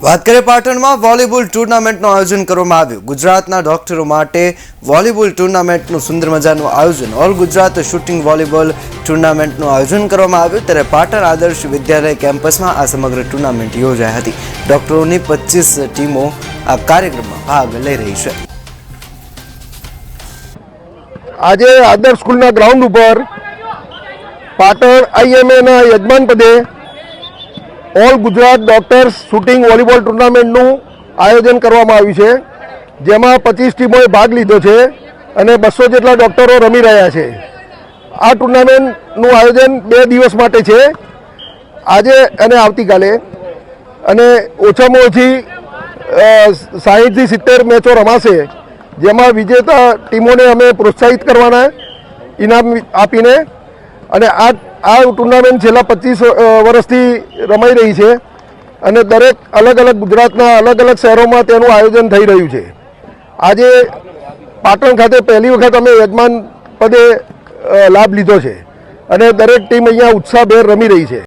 વાત કરીએ પાટણમાં વોલીબોલ ટુર્નામેન્ટનું આયોજન કરવામાં આવ્યું। ગુજરાતના ડોક્ટરો માટે વોલીબોલ ટુર્નામેન્ટનું સુંદર મજાનું આયોજન ઓલ ગુજરાત શૂટિંગ વોલીબોલ ટુર્નામેન્ટનું આયોજન કરવામાં આવ્યું। ત્યારે પાટણ આદર્શ વિદ્યાલય કેમ્પસમાં આ સમગ્ર ટુર્નામેન્ટ યોજાઈ હતી। ડોક્ટરોની 25 ટીમો આ કાર્યક્રમમાં ભાગ લઈ રહી છે। આજે આદર્શ સ્કૂલના ગ્રાઉન્ડ ઉપર પાટણ આઈએમએના યજમાન પદે all Gujarat doctors shooting volleyball ટુર્નામેન્ટનું આયોજન કરવામાં આવ્યું છે, જેમાં 25 ટીમોએ ભાગ લીધો છે અને 200 જેટલા ડોક્ટરો રમી રહ્યા છે। આ ટુર્નામેન્ટનું આયોજન 2 દિવસ માટે છે, આજે અને આવતીકાલે, અને ઓછામાં ઓછી 60 થી 70 મેચો રમાશે, જેમાં વિજેતા ટીમોને અમે પ્રોત્સાહિત કરવાના ઇનામ આપીને। અને આ ટુર્નામેન્ટ છેલ્લા 25 વર્ષથી રમાઈ રહી છે અને દરેક અલગ અલગ ગુજરાતના અલગ અલગ શહેરોમાં તેનું આયોજન થઈ રહ્યું છે। આજે પાટણ ખાતે પહેલી વખત અમે યજમાન પદે લાભ લીધો છે અને દરેક ટીમ અહીંયા ઉત્સાહભેર રમી રહી છે।